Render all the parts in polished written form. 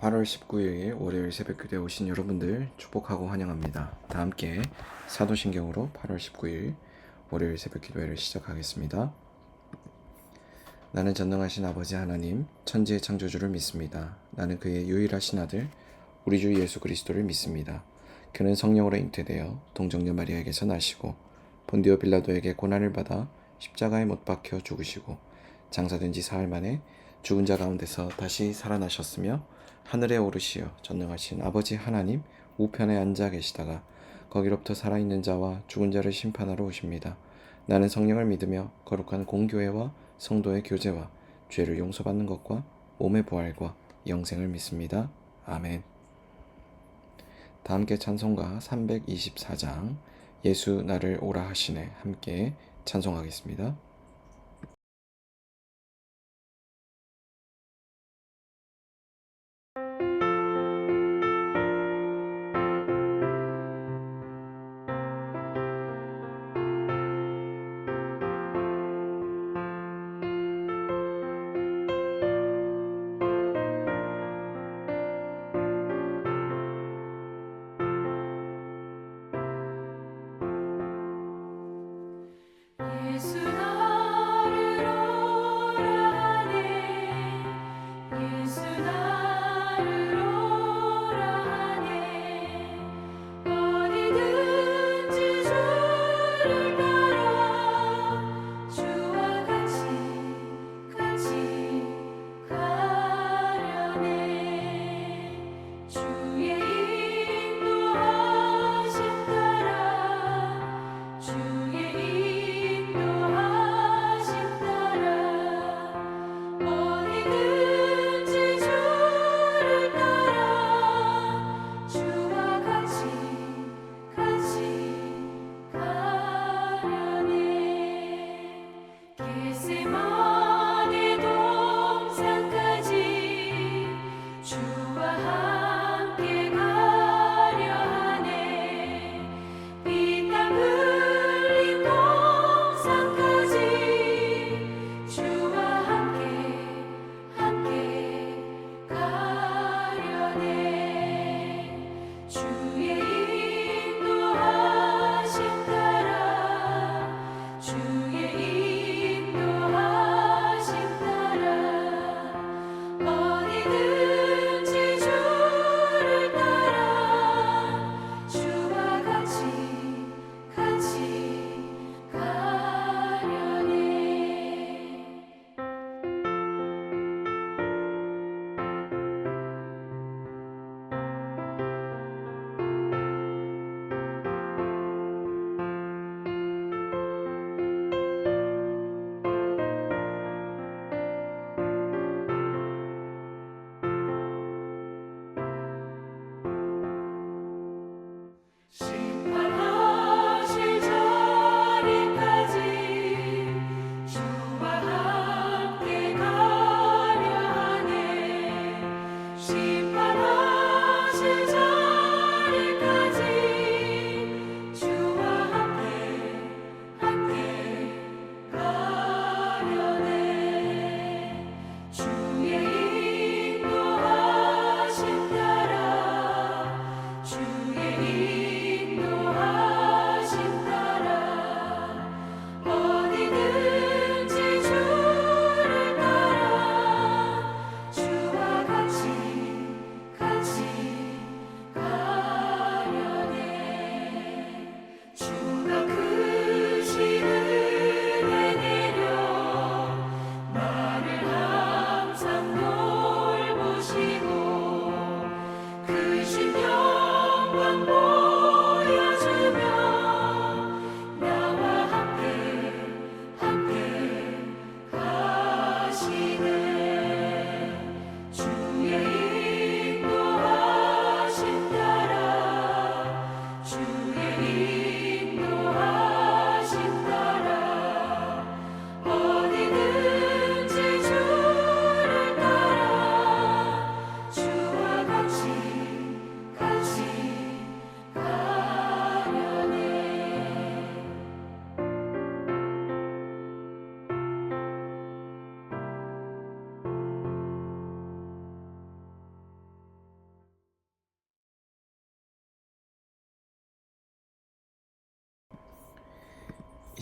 8월 19일 월요일 새벽기도에 오신 여러분들 축복하고 환영합니다. 다 함께 사도신경으로 8월 19일 월요일 새벽기도회를 시작하겠습니다. 나는 전능하신 아버지 하나님, 천지의 창조주를 믿습니다. 나는 그의 유일하신 아들, 우리 주 예수 그리스도를 믿습니다. 그는 성령으로 잉태되어 동정녀 마리아에게서 나시고 본디오 빌라도에게 고난을 받아 십자가에 못 박혀 죽으시고 장사된 지 사흘 만에 죽은 자 가운데서 다시 살아나셨으며 하늘에 오르시어 전능하신 아버지 하나님 우편에 앉아 계시다가 거기로부터 살아있는 자와 죽은 자를 심판하러 오십니다. 나는 성령을 믿으며 거룩한 공교회와 성도의 교제와 죄를 용서받는 것과 몸의 부활과 영생을 믿습니다. 아멘. 다 함께 찬송가 324장 예수 나를 오라 하시네 함께 찬송하겠습니다. 예수 나를 오라 하네 예수 나를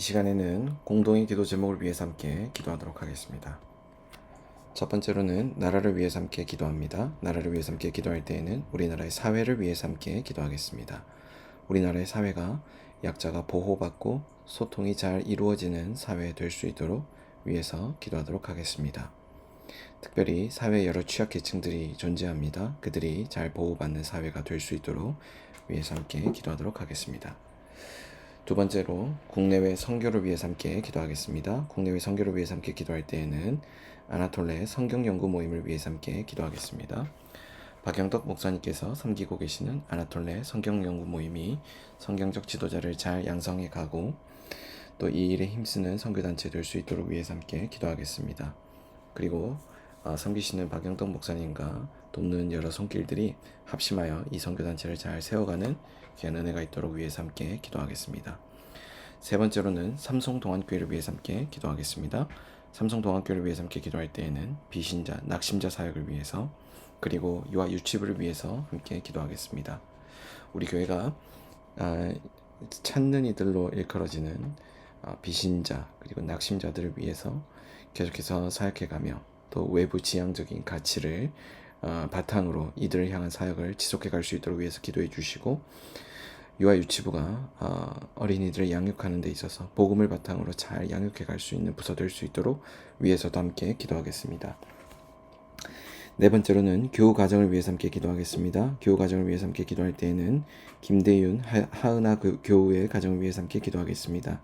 시간에는 공동의 기도 제목을 위해서 함께 기도하도록 하겠습니다. 첫 번째로는 나라를 위해서 함께 기도합니다. 나라를 위해서 함께 기도할 때에는 우리나라의 사회를 위해서 함께 기도하겠습니다. 우리나라의 사회가 약자가 보호받고 소통이 잘 이루어지는 사회 될 수 있도록 위해서 기도하도록 하겠습니다. 특별히 사회에 여러 취약계층들이 존재합니다. 그들이 잘 보호받는 사회가 될 수 있도록 위해서 함께 기도하도록 하겠습니다. 두 번째로 국내외 선교를 위해서 함께 기도하겠습니다. 국내외 선교를 위해서 함께 기도할 때에는 아나톨레 성경연구 모임을 위해서 함께 기도하겠습니다. 박영덕 목사님께서 섬기고 계시는 아나톨레 성경연구 모임이 성경적 지도자를 잘 양성해 가고 또 이 일에 힘쓰는 선교단체 될 수 있도록 위해서 함께 기도하겠습니다. 그리고 섬기시는 박영덕 목사님과 돕는 여러 손길들이 합심하여 이 선교단체를 잘 세워가는 귀한 은혜가 있도록 위해서 함께 기도하겠습니다. 세 번째로는 삼성동안교회를 위해서 함께 기도하겠습니다. 삼성동안교회를 위해서 함께 기도할 때에는 비신자, 낙심자 사역을 위해서 그리고 유아 유치부를 위해서 함께 기도하겠습니다. 우리 교회가 찾는 이들로 일컬어지는 비신자 그리고 낙심자들을 위해서 계속해서 사역해가며 또 외부 지향적인 가치를 바탕으로 이들을 향한 사역을 지속해 갈 수 있도록 위해서 기도해 주시고 유아 유치부가 어린이들을 양육하는 데 있어서 복음을 바탕으로 잘 양육해 갈 수 있는 부서 될 수 있도록 위해서도 함께 기도하겠습니다. 네 번째로는 교우 가정을 위해서 함께 기도하겠습니다. 교우 가정을 위해서 함께 기도할 때에는 김대윤, 하은아 교우의 가정을 위해서 함께 기도하겠습니다.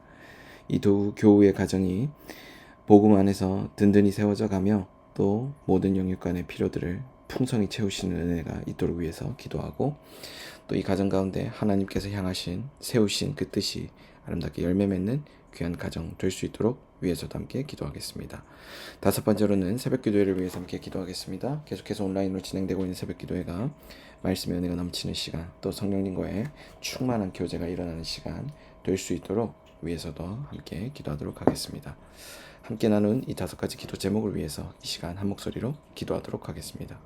이 두 교우의 가정이 복음 안에서 든든히 세워져 가며 또 모든 영역 간의 필요들을 풍성히 채우시는 은혜가 있도록 위해서 기도하고 또 이 가정 가운데 하나님께서 향하신 세우신 그 뜻이 아름답게 열매 맺는 귀한 가정 될 수 있도록 위해서도 함께 기도하겠습니다. 다섯 번째로는 새벽기도회를 위해서 함께 기도하겠습니다. 계속해서 온라인으로 진행되고 있는 새벽기도회가 말씀의 은혜가 넘치는 시간 또 성령님과의 충만한 교제가 일어나는 시간 될 수 있도록 위해서도 함께 기도하도록 하겠습니다. 함께 나눈 이 다섯 가지 기도 제목을 위해서 이 시간 한 목소리로 기도하도록 하겠습니다.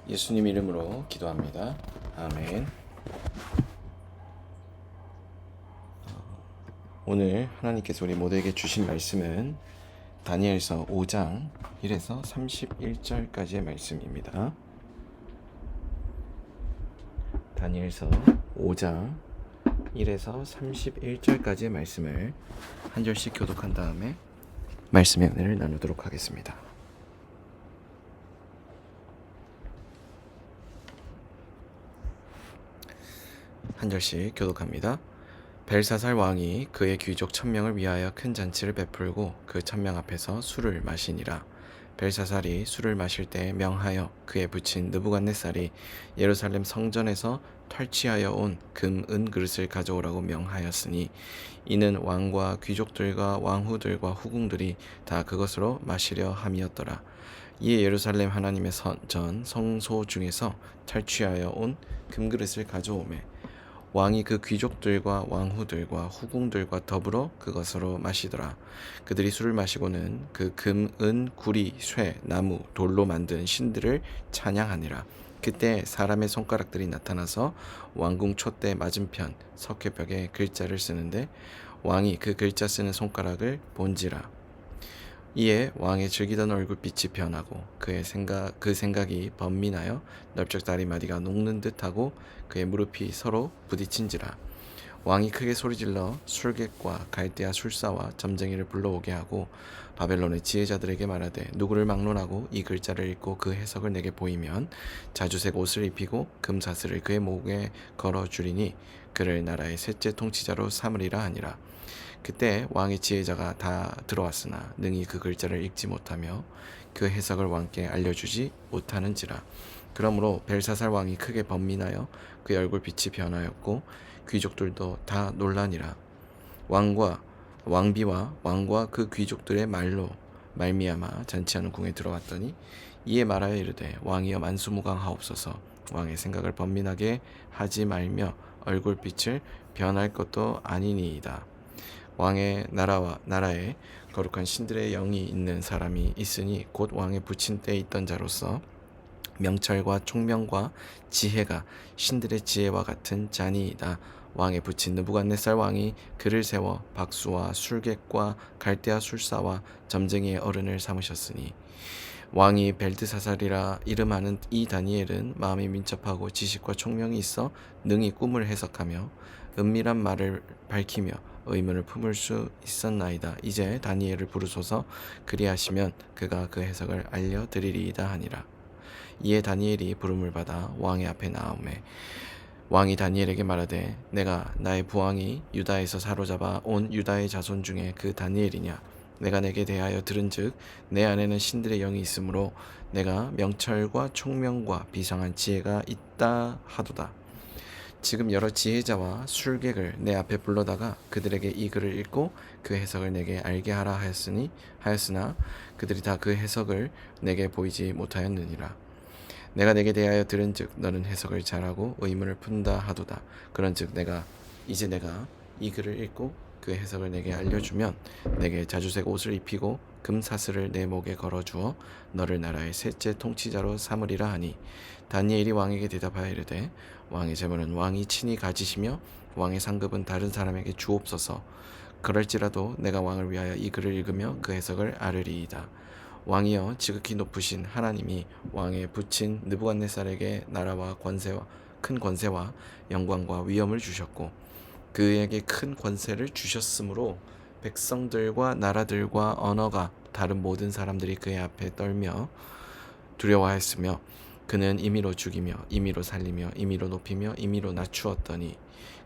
예수님 이름으로 기도합니다. 아멘. 오늘 하나님께서 우리 모두에게 주신 말씀은 다니엘서 5장 1에서 31절까지의 말씀입니다. 다니엘서 5장 1에서 31절까지의 말씀을 한 절씩 교독한 다음에 말씀의 은혜를 나누도록 하겠습니다. 한 절씩 교독합니다. 벨사살 왕이 그의 귀족 1000명을 위하여 큰 잔치를 베풀고 그 1000명 앞에서 술을 마시니라. 벨사살이 술을 마실 때 명하여 그의 부친 느부갓네살이 예루살렘 성전에서 탈취하여 온 금, 은 그릇을 가져오라고 명하였으니 이는 왕과 귀족들과 왕후들과 후궁들이 다 그것으로 마시려 함이었더라. 이에 예루살렘 하나님의 전 성소 중에서 탈취하여 온 금그릇을 가져오매 왕이 그 귀족들과 왕후들과 후궁들과 더불어 그것으로 마시더라. 그들이 술을 마시고는 그 금, 은, 구리, 쇠, 나무, 돌로 만든 신들을 찬양하니라. 그때 사람의 손가락들이 나타나서 왕궁 촛대 맞은편 석회벽에 글자를 쓰는데 왕이 그 글자 쓰는 손가락을 본지라. 이에 왕의 즐기던 얼굴빛이 변하고 그 생각이 번민하여 넓적 다리마디가 녹는 듯하고 그의 무릎이 서로 부딪힌지라. 왕이 크게 소리질러 술객과 갈대아 술사와 점쟁이를 불러오게 하고 바벨론의 지혜자들에게 말하되 누구를 막론하고 이 글자를 읽고 그 해석을 내게 보이면 자주색 옷을 입히고 금사슬을 그의 목에 걸어주리니 그를 나라의 셋째 통치자로 삼으리라 하니라. 그때 왕의 지혜자가 다 들어왔으나 능히 그 글자를 읽지 못하며 그 해석을 왕께 알려주지 못하는지라. 그러므로 벨사살 왕이 크게 번민하여 그의 얼굴빛이 변하였고 귀족들도 다 놀라니라. 왕비와 왕과 그 귀족들의 말로 말미암아 잔치하는 궁에 들어갔더니 이에 말하여 이르되 왕이여 만수무강하옵소서. 왕의 생각을 번민하게 하지 말며 얼굴빛을 변할 것도 아니니이다. 왕의 나라에 거룩한 신들의 영이 있는 사람이 있으니 곧 왕의 부친 때에 있던 자로서 명철과 총명과 지혜가 신들의 지혜와 같은 자니이다. 왕의 부친 느부갓네살 왕이 그를 세워 박수와 술객과 갈대아 술사와 점쟁이의 어른을 삼으셨으니 왕이 벨드사살이라 이름하는 이 다니엘은 마음이 민첩하고 지식과 총명이 있어 능히 꿈을 해석하며 은밀한 말을 밝히며 의문을 품을 수 있었나이다. 이제 다니엘을 부르소서. 그리하시면 그가 그 해석을 알려드리리이다 하니라. 이에 다니엘이 부름을 받아 왕의 앞에 나오매 왕이 다니엘에게 말하되 내가 나의 부왕이 유다에서 사로잡아 온 유다의 자손 중에 그 다니엘이냐. 내가 내게 대하여 들은즉 내 안에는 신들의 영이 있으므로 내가 명철과 총명과 비상한 지혜가 있다 하도다. 지금 여러 지혜자와 술객을 내 앞에 불러다가 그들에게 이 글을 읽고 그 해석을 내게 알게 하라 하였으나 그들이 다 그 해석을 내게 보이지 못하였느니라. 내가 내게 대하여 들은즉 너는 해석을 잘하고 의문을 푼다 하도다. 그런즉 내가 이 글을 읽고 그 해석을 내게 알려주면 내게 자주색 옷을 입히고 금사슬을 내 목에 걸어주어 너를 나라의 셋째 통치자로 삼으리라 하니 다니엘이 왕에게 대답하여 이르되 왕의 재물은 왕이 친히 가지시며 왕의 상급은 다른 사람에게 주옵소서. 그럴지라도 내가 왕을 위하여 이 글을 읽으며 그 해석을 알으리이다. 왕이여 지극히 높으신 하나님이 왕의 부친 느부갓네살에게 나라와 큰 권세와 영광과 위엄을 주셨고 그에게 큰 권세를 주셨으므로 백성들과 나라들과 언어가 다른 모든 사람들이 그의 앞에 떨며 두려워하였으며 그는 임의로 죽이며 임의로 살리며 임의로 높이며 임의로 낮추었더니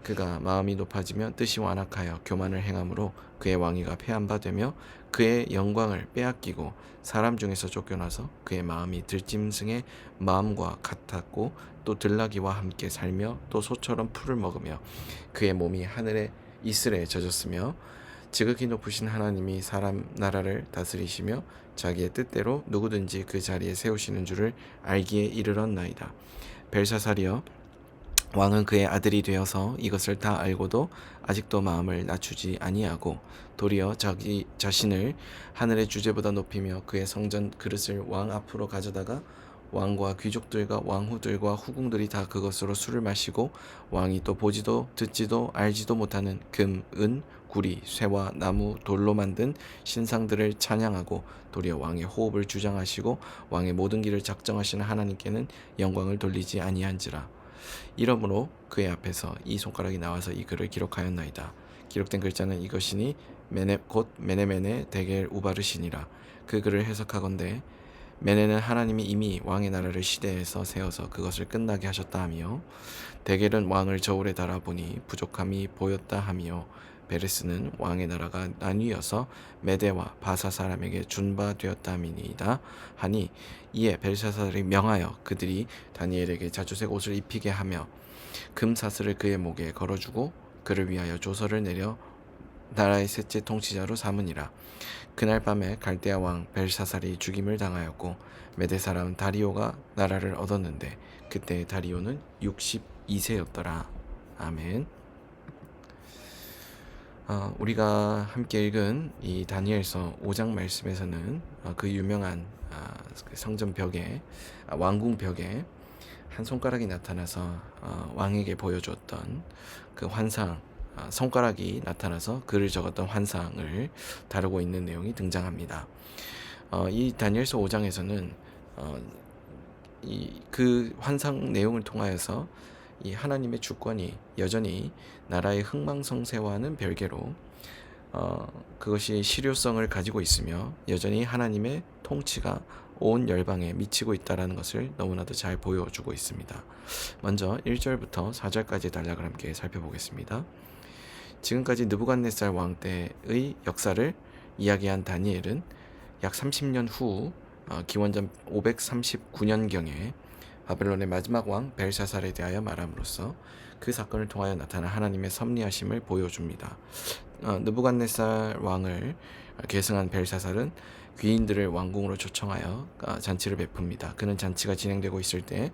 그가 마음이 높아지며 뜻이 완악하여 교만을 행함으로 그의 왕위가 폐한바되며 그의 영광을 빼앗기고 사람 중에서 쫓겨나서 그의 마음이 들짐승의 마음과 같았고 또 들나귀와 함께 살며 또 소처럼 풀을 먹으며 그의 몸이 하늘의 이슬에 젖었으며 지극히 높으신 하나님이 사람 나라를 다스리시며 자기의 뜻대로 누구든지 그 자리에 세우시는 줄을 알기에 이르렀나이다. 벨사살이여 왕은 그의 아들이 되어서 이것을 다 알고도 아직도 마음을 낮추지 아니하고 도리어 자기 자신을 하늘의 주제보다 높이며 그의 성전 그릇을 왕 앞으로 가져다가 왕과 귀족들과 왕후들과 후궁들이 다 그것으로 술을 마시고 왕이 또 보지도 듣지도 알지도 못하는 금, 은, 구리, 쇠와 나무, 돌로 만든 신상들을 찬양하고 도리어 왕의 호흡을 주장하시고 왕의 모든 길을 작정하시는 하나님께는 영광을 돌리지 아니한지라. 이러므로 그의 앞에서 이 손가락이 나와서 이 글을 기록하였나이다. 기록된 글자는 이것이니 곧 메네메네 데겔 우바르시니라. 그 글을 해석하건대 메네는 하나님이 이미 왕의 나라를 시대에서 세워서 그것을 끝나게 하셨다 하며, 데겔은 왕을 저울에 달아보니 부족함이 보였다 하며, 베레스는 왕의 나라가 나뉘어서 메대와 바사 사람에게 준 바 되었다 함이니이다 하니, 이에 벨사살이 명하여 그들이 다니엘에게 자주색 옷을 입히게 하며 금 사슬을 그의 목에 걸어주고 그를 위하여 조서를 내려 나라의 셋째 통치자로 삼으니라. 그날 밤에 갈대아 왕 벨사살이 죽임을 당하였고 메대 사람 다리오가 나라를 얻었는데 그때 다리오는 62세였더라. 아멘. 우리가 함께 읽은 이 다니엘서 5장 말씀에서는 그 유명한 그 성전 벽에, 왕궁 벽에 한 손가락이 나타나서 왕에게 보여주었던 그 환상, 손가락이 나타나서 글을 적었던 환상을 다루고 있는 내용이 등장합니다. 이 다니엘서 5장에서는 그 환상 내용을 통하여서 이 하나님의 주권이 여전히 나라의 흥망성쇠와는 별개로 그것이 실효성을 가지고 있으며 여전히 하나님의 통치가 온 열방에 미치고 있다는 것을 너무나도 잘 보여주고 있습니다. 먼저 1절부터 4절까지 단락을 함께 살펴보겠습니다. 지금까지 느부갓네살 왕 때의 역사를 이야기한 다니엘은 약 30년 후 기원전 539년경에 바벨론의 마지막 왕 벨사살에 대하여 말함으로써 그 사건을 통하여 나타난 하나님의 섭리하심을 보여줍니다. 느부갓네살 왕을 계승한 벨사살은 귀인들을 왕궁으로 초청하여 잔치를 베풉니다. 그는 잔치가 진행되고 있을 때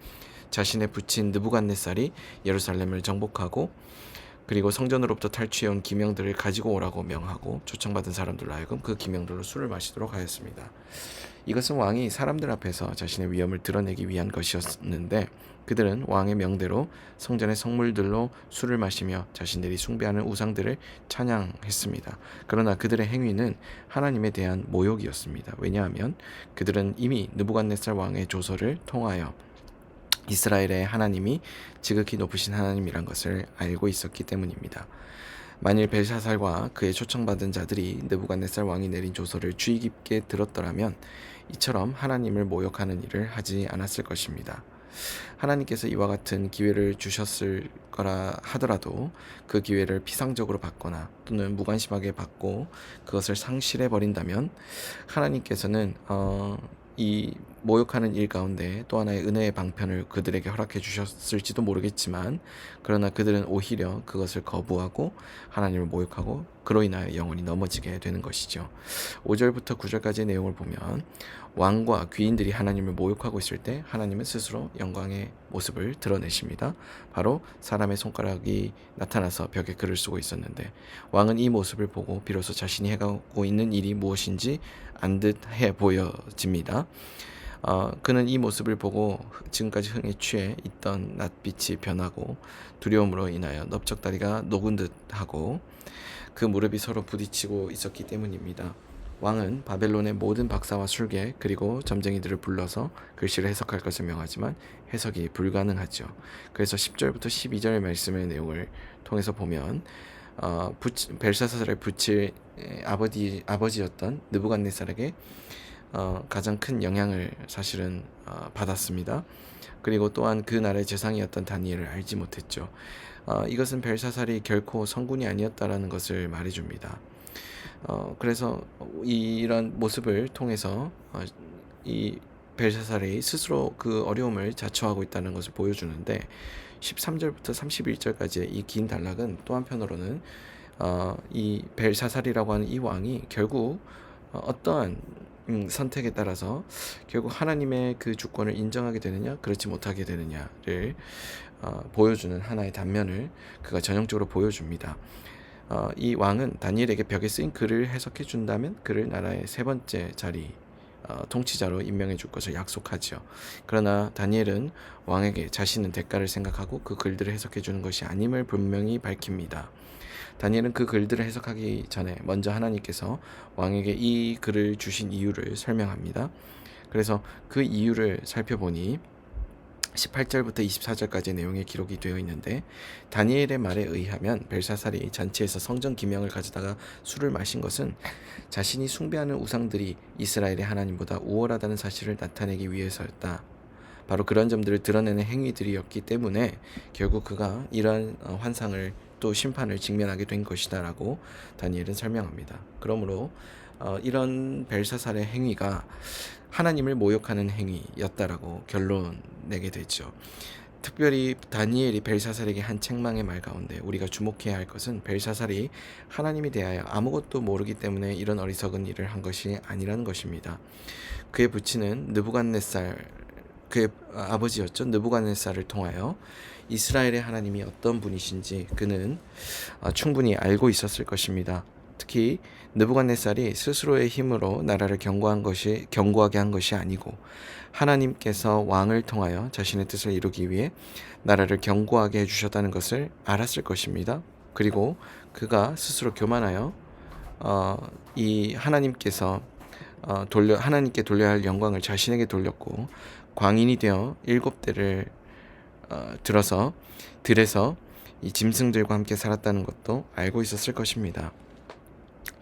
자신의 부친 느부갓네살이 예루살렘을 정복하고 그리고 성전으로부터 탈취해온 기명들을 가지고 오라고 명하고 초청받은 사람들로 하여금 그 기명들로 술을 마시도록 하였습니다. 이것은 왕이 사람들 앞에서 자신의 위엄을 드러내기 위한 것이었는데 그들은 왕의 명대로 성전의 성물들로 술을 마시며 자신들이 숭배하는 우상들을 찬양했습니다. 그러나 그들의 행위는 하나님에 대한 모욕이었습니다. 왜냐하면 그들은 이미 느부갓네살 왕의 조서를 통하여 이스라엘의 하나님이 지극히 높으신 하나님이란 것을 알고 있었기 때문입니다. 만일 벨사살과 그의 초청받은 자들이 느부갓네살 왕이 내린 조서를 주의 깊게 들었더라면 이처럼 하나님을 모욕하는 일을 하지 않았을 것입니다. 하나님께서 이와 같은 기회를 주셨을 거라 하더라도 그 기회를 피상적으로 받거나 또는 무관심하게 받고 그것을 상실해 버린다면 하나님께서는 이 모욕하는 일 가운데 또 하나의 은혜의 방편을 그들에게 허락해 주셨을지도 모르겠지만 그러나 그들은 오히려 그것을 거부하고 하나님을 모욕하고 그로 인하여 영원히 넘어지게 되는 것이죠. 5절부터 9절까지의 내용을 보면 왕과 귀인들이 하나님을 모욕하고 있을 때 하나님은 스스로 영광의 모습을 드러내십니다. 바로 사람의 손가락이 나타나서 벽에 글을 쓰고 있었는데 왕은 이 모습을 보고 비로소 자신이 해가고 있는 일이 무엇인지 안 듯해 보여집니다. 그는 이 모습을 보고 지금까지 흥에 취해 있던 낯빛이 변하고 두려움으로 인하여 넓적다리가 녹은 듯하고 그 무릎이 서로 부딪히고 있었기 때문입니다. 왕은 바벨론의 모든 박사와 술객 그리고 점쟁이들을 불러서 글씨를 해석할 것을 명하지만 해석이 불가능하죠. 그래서 10절부터 12절의 말씀의 내용을 통해서 보면 벨사살을 붙일 아버지였던 느부갓네살에게 가장 큰 영향을 사실은 받았습니다. 그리고 또한 그 나라의 재상이었던 다니엘을 알지 못했죠. 이것은 벨사살이 결코 성군이 아니었다라는 것을 말해줍니다. 그래서 이런 모습을 통해서 이 벨사살이 스스로 그 어려움을 자초하고 있다는 것을 보여주는데 13절부터 31절까지의 이 긴 단락은 또 한편으로는 이 벨사살이라고 하는 이 왕이 결국 어떠한 선택에 따라서 결국 하나님의 그 주권을 인정하게 되느냐 그렇지 못하게 되느냐를 보여주는 하나의 단면을 그가 전형적으로 보여줍니다. 이 왕은 다니엘에게 벽에 쓰인 글을 해석해 준다면 그를 나라의 세 번째 자리 통치자로 임명해 줄 것을 약속하죠. 그러나 다니엘은 왕에게 자신은 대가를 생각하고 그 글들을 해석해 주는 것이 아님을 분명히 밝힙니다. 다니엘은 그 글들을 해석하기 전에 먼저 하나님께서 왕에게 이 글을 주신 이유를 설명합니다. 그래서 그 이유를 살펴보니 18절부터 24절까지 내용의 기록이 되어 있는데, 다니엘의 말에 의하면 벨사살이 잔치에서 성전 기명을 가져다가 술을 마신 것은 자신이 숭배하는 우상들이 이스라엘의 하나님보다 우월하다는 사실을 나타내기 위해서였다. 바로 그런 점들을 드러내는 행위들이었기 때문에 결국 그가 이러한 환상을 또 심판을 직면하게 된 것이다 라고 다니엘은 설명합니다. 그러므로 이런 벨사살의 행위가 하나님을 모욕하는 행위였다라고 결론 내게 되죠. 특별히 다니엘이 벨사살에게 한 책망의 말 가운데 우리가 주목해야 할 것은 벨사살이 하나님에 대하여 아무것도 모르기 때문에 이런 어리석은 일을 한 것이 아니라는 것입니다. 그의 부친은 느부갓네살, 그의 아버지였죠. 느부갓네살을 통하여 이스라엘의 하나님이 어떤 분이신지 그는 충분히 알고 있었을 것입니다. 특히 느부갓네살이 스스로의 힘으로 나라를 견고하게 한 것이 아니고 하나님께서 왕을 통하여 자신의 뜻을 이루기 위해 나라를 견고하게 해주셨다는 것을 알았을 것입니다. 그리고 그가 스스로 교만하여 이 하나님께서 하나님께 돌려야 할 영광을 자신에게 돌렸고 광인이 되어 7대를 들어서 들에서 이 짐승들과 함께 살았다는 것도 알고 있었을 것입니다.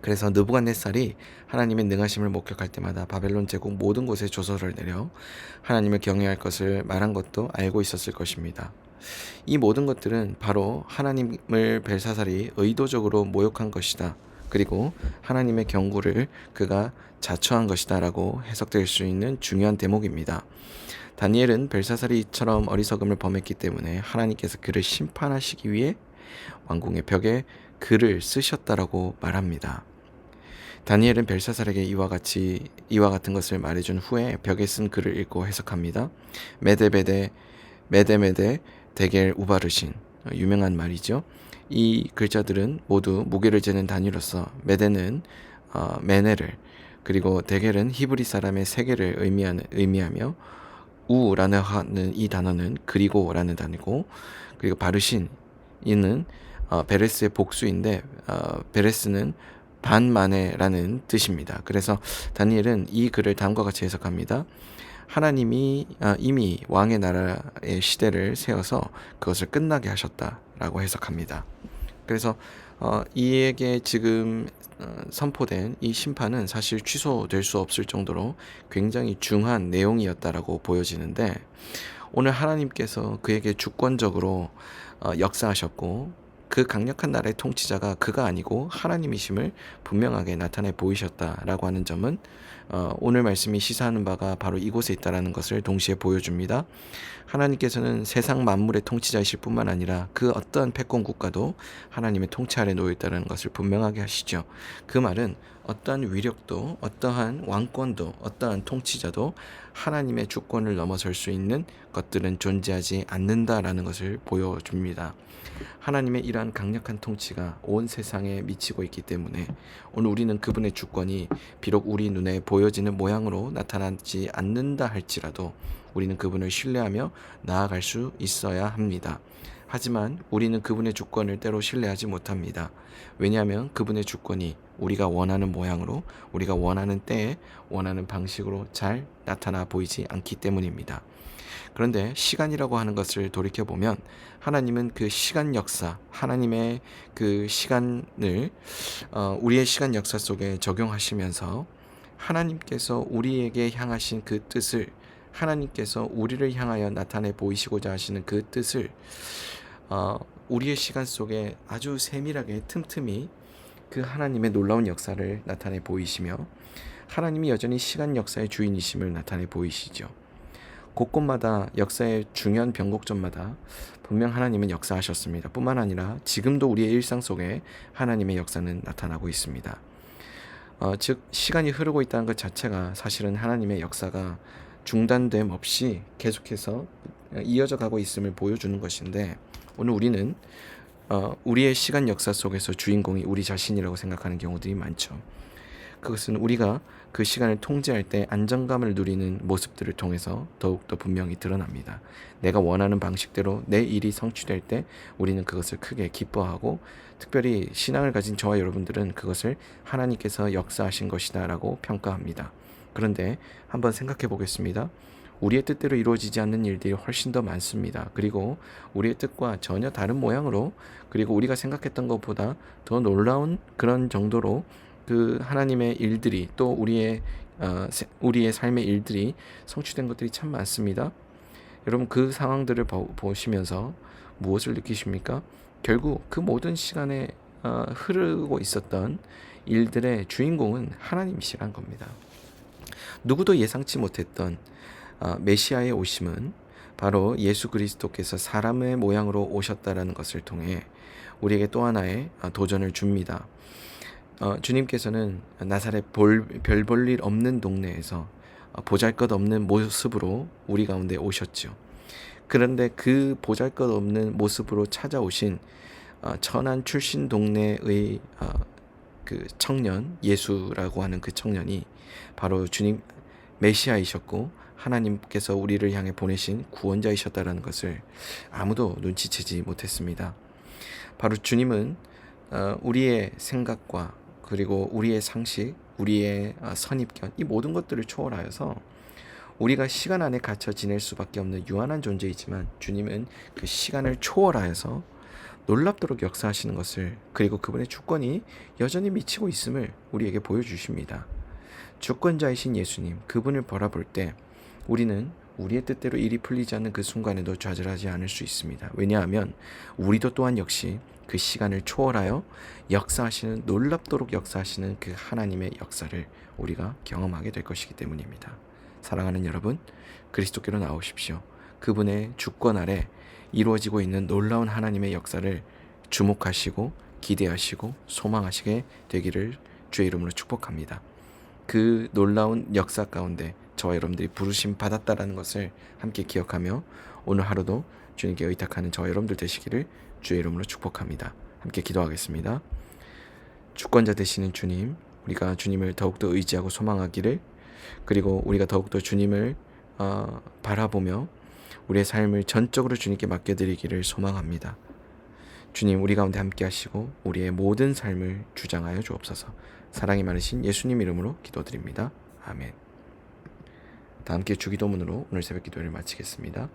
그래서 느부갓네살이 하나님의 능하심을 목격할 때마다 바벨론 제국 모든 곳에 조서를 내려 하나님을 경외할 것을 말한 것도 알고 있었을 것입니다. 이 모든 것들은 바로 하나님을 벨사살이 의도적으로 모욕한 것이다. 그리고 하나님의 경고를 그가 자처한 것이다 라고 해석될 수 있는 중요한 대목입니다. 다니엘은 벨사살이 이처럼 어리석음을 범했기 때문에 하나님께서 그를 심판하시기 위해 왕궁의 벽에 글을 쓰셨다라고 말합니다. 다니엘은 벨사살에게 이와 같은 것을 말해준 후에 벽에 쓴 글을 읽고 해석합니다. 메데메데 데겔 우바르신, 유명한 말이죠. 이 글자들은 모두 무게를 재는 단위로서 메데는 메네를, 그리고 데겔은 히브리 사람의 세계를 의미하며 우라는 이 단어는 그리고라는 단어고, 그리고 바르신 이는 베레스의 복수인데 베레스는 반마네라는 뜻입니다. 그래서 다니엘은 이 글을 다음과 같이 해석합니다. 하나님이 이미 왕의 나라의 시대를 세워서 그것을 끝나게 하셨다라고 해석합니다. 그래서 이에게 지금 선포된 이 심판은 사실 취소될 수 없을 정도로 굉장히 중한 내용이었다라고 보여지는데, 오늘 하나님께서 그에게 주권적으로 역사하셨고 그 강력한 나라의 통치자가 그가 아니고 하나님이심을 분명하게 나타내 보이셨다라고 하는 점은 오늘 말씀이 시사하는 바가 바로 이곳에 있다라는 것을 동시에 보여줍니다. 하나님께서는 세상 만물의 통치자이실 뿐만 아니라 그 어떠한 패권 국가도 하나님의 통치 아래 놓여 있다는 것을 분명하게 하시죠. 그 말은 어떠한 위력도, 어떠한 왕권도, 어떠한 통치자도 하나님의 주권을 넘어설 수 있는 것들은 존재하지 않는다라는 것을 보여줍니다. 하나님의 이러한 강력한 통치가 온 세상에 미치고 있기 때문에 오늘 우리는 그분의 주권이 비록 우리 눈에 보여지는 모양으로 나타나지 않는다 할지라도 우리는 그분을 신뢰하며 나아갈 수 있어야 합니다. 하지만 우리는 그분의 주권을 때로 신뢰하지 못합니다. 왜냐하면 그분의 주권이 우리가 원하는 모양으로, 우리가 원하는 때에 원하는 방식으로 잘 나타나 보이지 않기 때문입니다. 그런데 시간이라고 하는 것을 돌이켜보면 하나님은 그 시간 역사, 하나님의 그 시간을 우리의 시간 역사 속에 적용하시면서 하나님께서 우리에게 향하신 그 뜻을, 하나님께서 우리를 향하여 나타내 보이시고자 하시는 그 뜻을 우리의 시간 속에 아주 세밀하게 틈틈이 그 하나님의 놀라운 역사를 나타내 보이시며 하나님이 여전히 시간 역사의 주인이심을 나타내 보이시죠. 곳곳마다 역사의 중요한 변곡점마다 분명 하나님은 역사하셨습니다. 뿐만 아니라 지금도 우리의 일상 속에 하나님의 역사는 나타나고 있습니다. 즉 시간이 흐르고 있다는 것 자체가 사실은 하나님의 역사가 중단됨 없이 계속해서 이어져 가고 있음을 보여주는 것인데, 오늘 우리는 우리의 시간 역사 속에서 주인공이 우리 자신이라고 생각하는 경우들이 많죠. 그것은 우리가 그 시간을 통제할 때 안정감을 누리는 모습들을 통해서 더욱더 분명히 드러납니다. 내가 원하는 방식대로 내 일이 성취될 때 우리는 그것을 크게 기뻐하고, 특별히 신앙을 가진 저와 여러분들은 그것을 하나님께서 역사하신 것이다 라고 평가합니다. 그런데 한번 생각해 보겠습니다. 우리의 뜻대로 이루어지지 않는 일들이 훨씬 더 많습니다. 그리고 우리의 뜻과 전혀 다른 모양으로, 그리고 우리가 생각했던 것보다 더 놀라운 그런 정도로 그 하나님의 일들이, 또 우리의 삶의 일들이 성취된 것들이 참 많습니다. 여러분, 그 상황들을 보시면서 무엇을 느끼십니까? 결국 그 모든 시간에 흐르고 있었던 일들의 주인공은 하나님이시란 겁니다. 누구도 예상치 못했던 메시아의 오심은 바로 예수 그리스도께서 사람의 모양으로 오셨다라는 것을 통해 우리에게 또 하나의 도전을 줍니다. 주님께서는 나사렛 별 볼 일 없는 동네에서 보잘것없는 모습으로 우리 가운데 오셨죠. 그런데 그 보잘것없는 모습으로 찾아오신 천안 출신 동네의 그 청년, 예수라고 하는 그 청년이 바로 주님 메시아이셨고, 하나님께서 우리를 향해 보내신 구원자이셨다라는 것을 아무도 눈치채지 못했습니다. 바로 주님은 우리의 생각과, 그리고 우리의 상식, 우리의 선입견, 이 모든 것들을 초월하여서 우리가 시간 안에 갇혀 지낼 수밖에 없는 유한한 존재이지만, 주님은 그 시간을 초월하여서 놀랍도록 역사하시는 것을, 그리고 그분의 주권이 여전히 미치고 있음을 우리에게 보여주십니다. 주권자이신 예수님, 그분을 바라볼 때 우리는 우리의 뜻대로 일이 풀리지 않는 그 순간에도 좌절하지 않을 수 있습니다. 왜냐하면 우리도 또한 역시 그 시간을 초월하여 역사하시는, 놀랍도록 역사하시는 그 하나님의 역사를 우리가 경험하게 될 것이기 때문입니다. 사랑하는 여러분, 그리스도께로 나오십시오. 그분의 주권 아래 이루어지고 있는 놀라운 하나님의 역사를 주목하시고 기대하시고 소망하시게 되기를 주의 이름으로 축복합니다. 그 놀라운 역사 가운데 저와 여러분들이 부르심 받았다라는 것을 함께 기억하며 오늘 하루도 주님께 의탁하는 저와 여러분들 되시기를 주의 이름으로 축복합니다. 함께 기도하겠습니다. 주권자 되시는 주님, 우리가 주님을 더욱더 의지하고 소망하기를, 그리고 우리가 더욱더 주님을 바라보며 우리의 삶을 전적으로 주님께 맡겨드리기를 소망합니다. 주님, 우리 가운데 함께 하시고 우리의 모든 삶을 주장하여 주옵소서. 사랑이 많으신 예수님 이름으로 기도드립니다. 아멘. 다 함께 주기도문으로 오늘 새벽 기도를 마치겠습니다.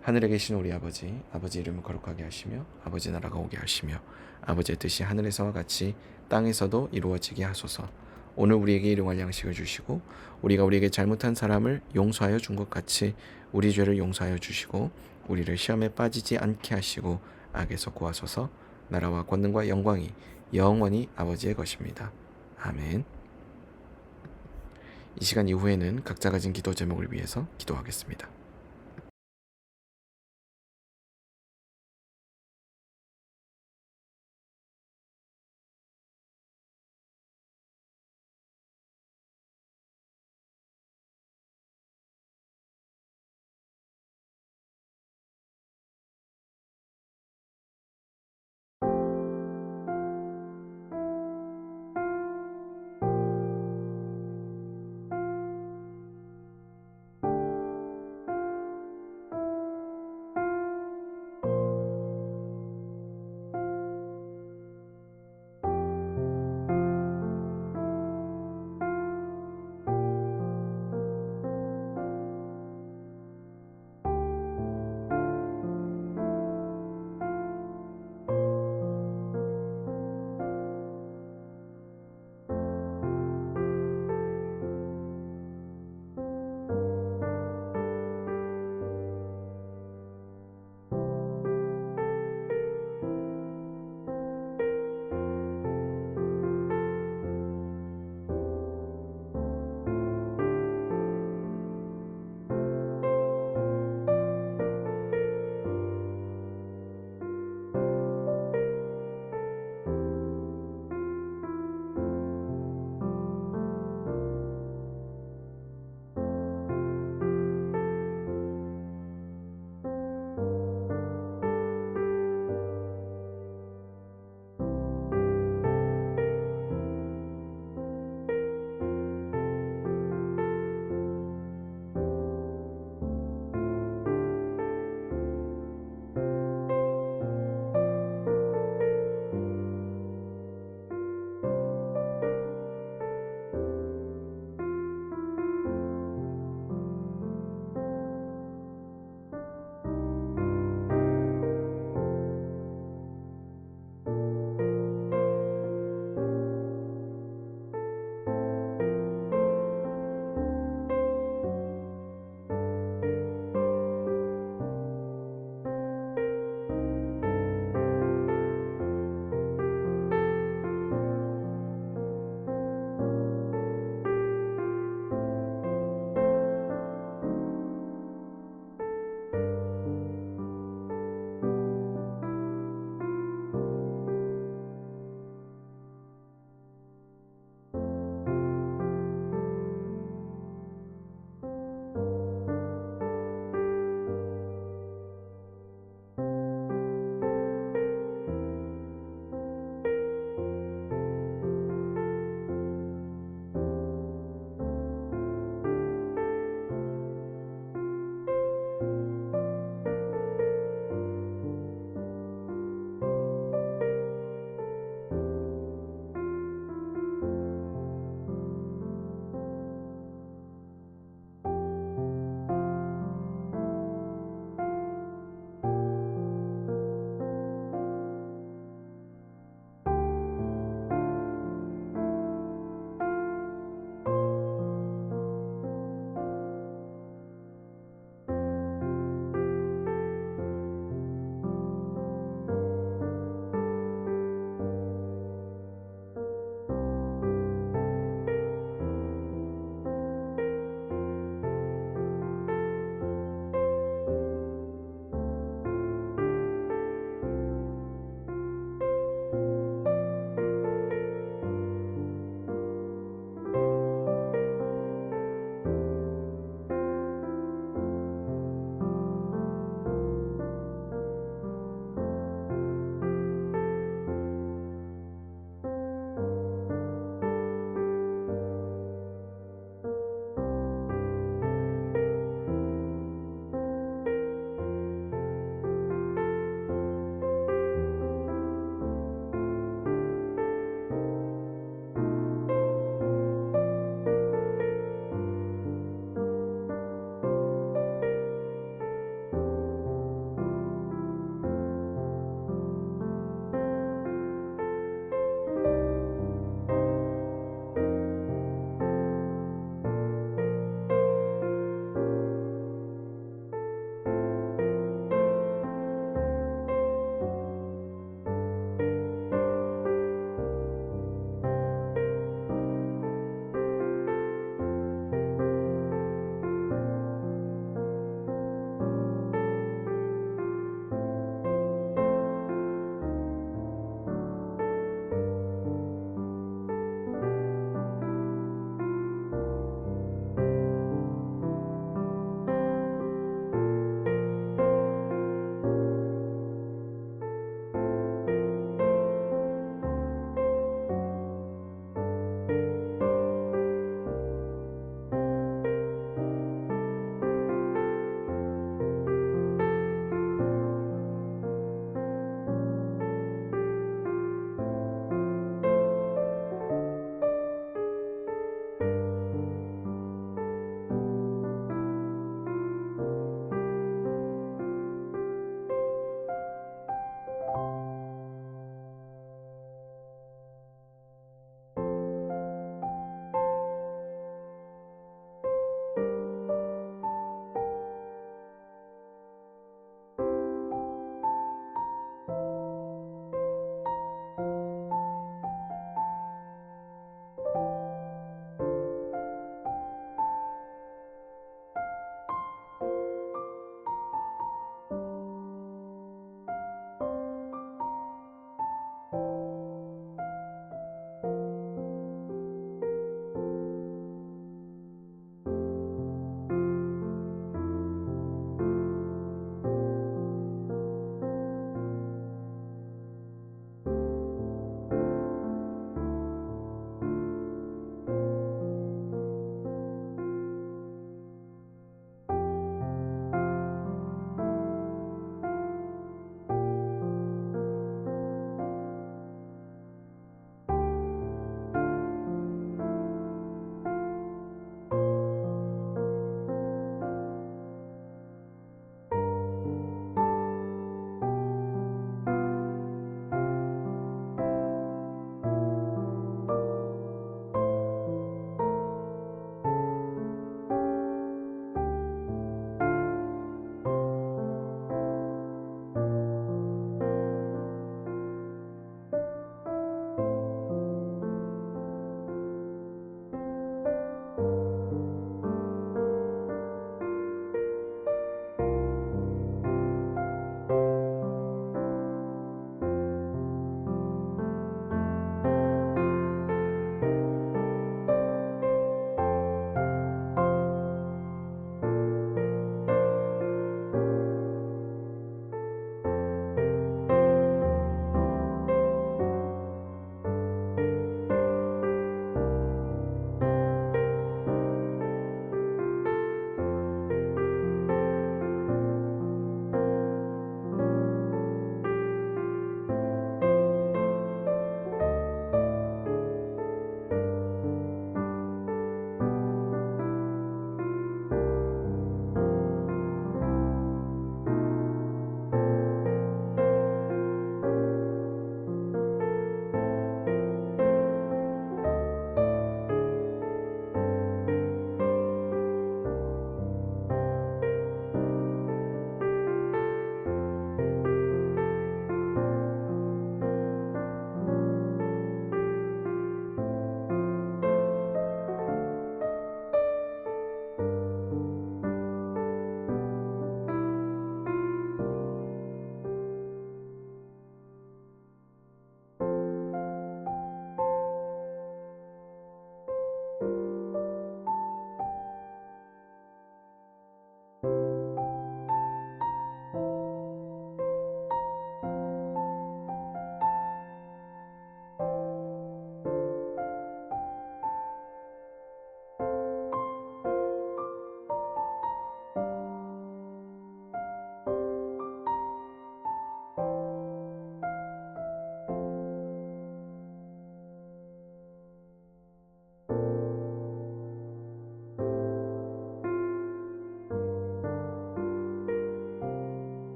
하늘에 계신 우리 아버지, 아버지 이름을 거룩하게 하시며 아버지 나라가 오게 하시며 아버지의 뜻이 하늘에서와 같이 땅에서도 이루어지게 하소서. 오늘 우리에게 일용할 양식을 주시고 우리가 우리에게 잘못한 사람을 용서하여 준 것 같이 우리 죄를 용서하여 주시고 우리를 시험에 빠지지 않게 하시고 악에서 구하소서. 나라와 권능과 영광이 영원히 아버지의 것입니다. 아멘. 이 시간 이후에는 각자 가진 기도 제목을 위해서 기도하겠습니다.